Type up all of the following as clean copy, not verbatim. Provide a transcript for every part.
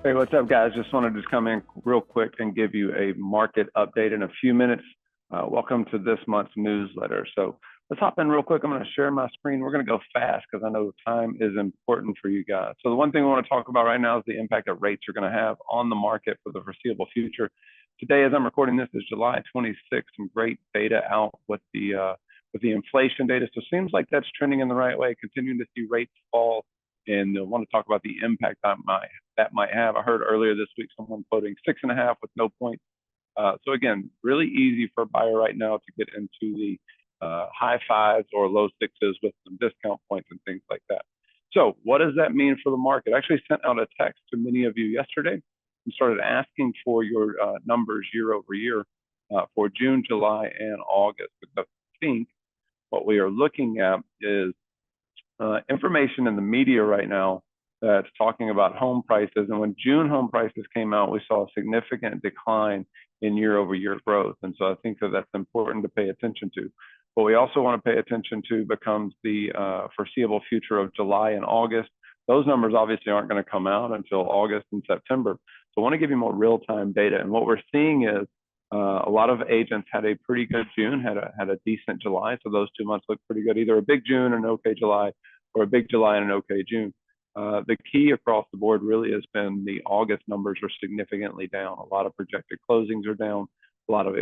Hey, what's up, guys? Just wanted to come in real quick and give you a market update in a few minutes. Welcome to this month's newsletter. So let's hop in real quick. I'm going to share my screen. We're going to go fast because I know time is important for you guys. So the one thing we want to talk about right now is the impact that rates are going to have on the market for the foreseeable future. Today, as I'm recording this, is July 26th. Some great data out with the inflation data. So it seems like that's trending in the right way, continuing to see rates fall. And I want to talk about the impact that might have. I heard earlier this week someone quoting 6.5 with no point. So again, really easy for a buyer right now to get into the high fives or low sixes with some discount points and things like that. So what does that mean for the market? I actually sent out a text to many of you yesterday and started asking for your numbers year over year for June, July, and August. Because I think what we are looking at is information in the media right now that's talking about home prices. And when June home prices came out, we saw a significant decline in year over year growth. And so I think that that's important to pay attention to. What we also want to pay attention to becomes the foreseeable future of July and August. Those numbers obviously aren't going to come out until August and September. So I want to give you more real-time data. And what we're seeing is a lot of agents had a pretty good June, had a decent July. So those 2 months look pretty good, either a big June and an okay July, or a big July and an okay June. The key across the board really has been the August numbers are significantly down. A lot of projected closings are down. A lot of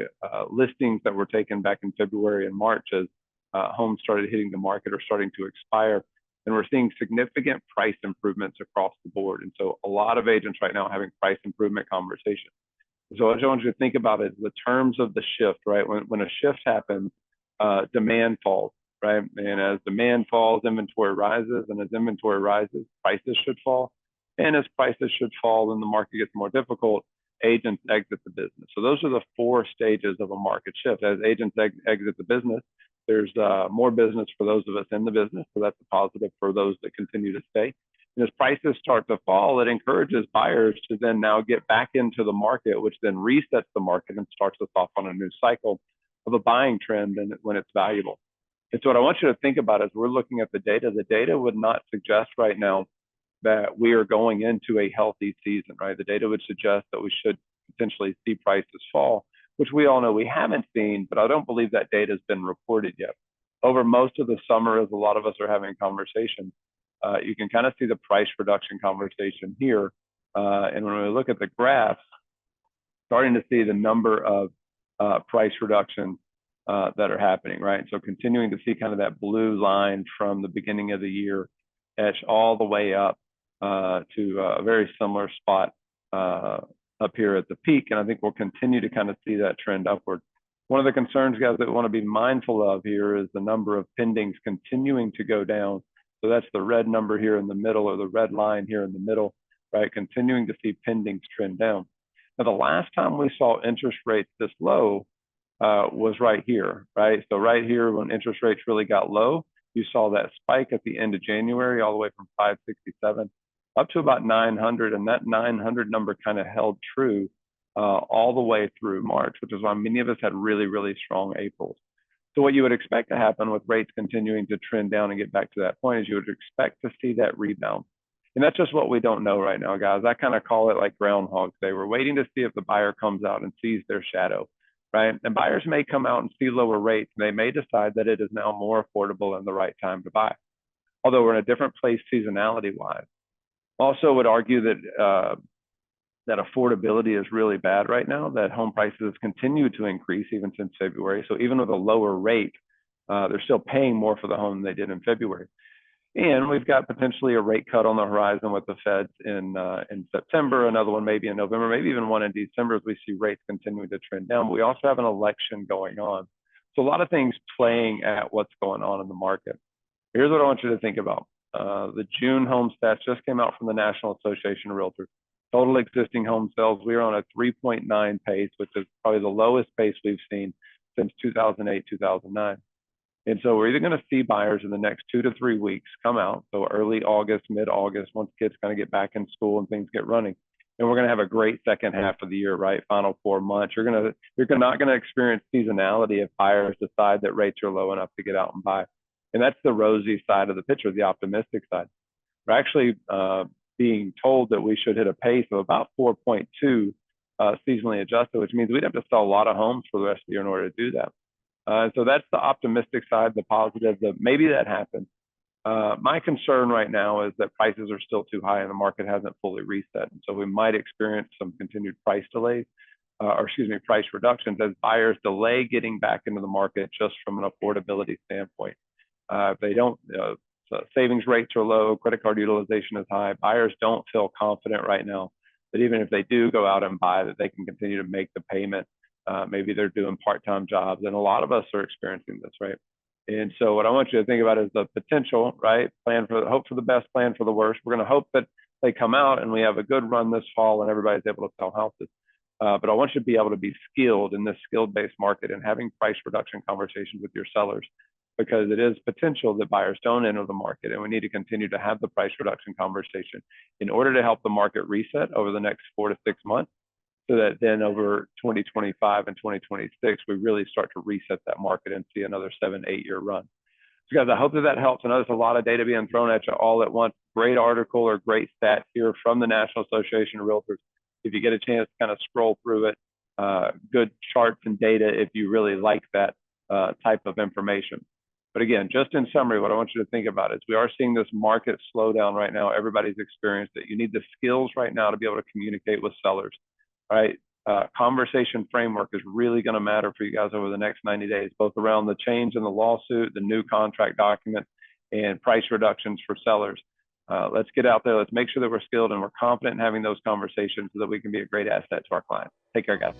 listings that were taken back in February and March as homes started hitting the market are starting to expire. And we're seeing significant price improvements across the board. And so a lot of agents right now are having price improvement conversations. So what I want you to think about is the terms of the shift, right? When a shift happens, demand falls, right? And as demand falls, inventory rises. And as inventory rises, prices should fall. And as prices should fall and the market gets more difficult, agents exit the business. So those are the 4 stages of a market shift. As agents exit the business, there's more business for those of us in the business. So that's a positive for those that continue to stay. And as prices start to fall, it encourages buyers to then now get back into the market, which then resets the market and starts us off on a new cycle of a buying trend and when it's valuable. And so what I want you to think about is we're looking at the data would not suggest right now that we are going into a healthy season, right? The data would suggest that we should potentially see prices fall, which we all know we haven't seen, but I don't believe that data has been reported yet. Over most of the summer, as a lot of us are having conversations, you can kind of see the price reduction conversation here. And when we look at the graphs, starting to see the number of price reductions that are happening, right? So continuing to see kind of that blue line from the beginning of the year etch all the way up to a very similar spot up here at the peak. And I think we'll continue to kind of see that trend upward. One of the concerns, guys, that we want to be mindful of here is the number of pendings continuing to go down. So that's the red number here in the middle, or the red line here in the middle, right? Continuing to see pendings trend down. Now, the last time we saw interest rates this low was right here, right? So right here, when interest rates really got low, you saw that spike at the end of January, all the way from 567 up to about 900. And that 900 number kind of held true all the way through March, which is why many of us had really, really strong Aprils. So what you would expect to happen with rates continuing to trend down and get back to that point is you would expect to see that rebound. And that's just what we don't know right now, guys. I kind of call it like Groundhog Day. We're waiting to see if the buyer comes out and sees their shadow, right? And buyers may come out and see lower rates, and they may decide that it is now more affordable and the right time to buy, although we're in a different place seasonality-wise. Also would argue that that affordability is really bad right now, that home prices continue to increase even since February. So even with a lower rate, they're still paying more for the home than they did in February. And we've got potentially a rate cut on the horizon with the Feds in September, another one maybe in November, maybe even one in December as we see rates continuing to trend down. But we also have an election going on. So a lot of things playing at what's going on in the market. Here's what I want you to think about. The June home stats just came out from the National Association of Realtors. Total existing home sales, we are on a 3.9 pace, which is probably the lowest pace we've seen since 2008, 2009. And so we're either going to see buyers in the next 2 to 3 weeks come out, so early August, mid-August, once kids kind of get back in school and things get running. And we're going to have a great second half of the year, right? Final 4 months. You're not going to experience seasonality if buyers decide that rates are low enough to get out and buy. And that's the rosy side of the picture, the optimistic side. We're actually being told that we should hit a pace of about 4.2 seasonally adjusted, which means we'd have to sell a lot of homes for the rest of the year in order to do that. So that's the optimistic side, the positive, that maybe that happens. My concern right now is that prices are still too high and the market hasn't fully reset. And so we might experience some continued price delays, price reductions as buyers delay getting back into the market just from an affordability standpoint. If they don't, so savings rates are low, credit card utilization is high. Buyers don't feel confident right now that even if they do go out and buy, that they can continue to make the payment. Maybe they're doing part-time jobs, and a lot of us are experiencing this, right? And so what I want you to think about is the potential, right? Hope for the best, plan for the worst. We're going to hope that they come out and we have a good run this fall and everybody's able to sell houses. But I want you to be able to be skilled in this skilled-based market and having price reduction conversations with your sellers, because it is potential that buyers don't enter the market, and we need to continue to have the price reduction conversation in order to help the market reset over the next 4 to 6 months, so that then over 2025 and 2026, we really start to reset that market and see another 7-8 year run. So guys, I hope that helps. I know there's a lot of data being thrown at you all at once. Great article or great stat here from the National Association of Realtors. If you get a chance to kind of scroll through it, good charts and data if you really like that type of information. But again, just in summary, what I want you to think about is we are seeing this market slow down right now. Everybody's experienced it. You need the skills right now to be able to communicate with sellers, right? Conversation framework is really going to matter for you guys over the next 90 days, both around the change in the lawsuit, the new contract document, and price reductions for sellers. Let's get out there. Let's make sure that we're skilled and we're confident in having those conversations so that we can be a great asset to our clients. Take care, guys.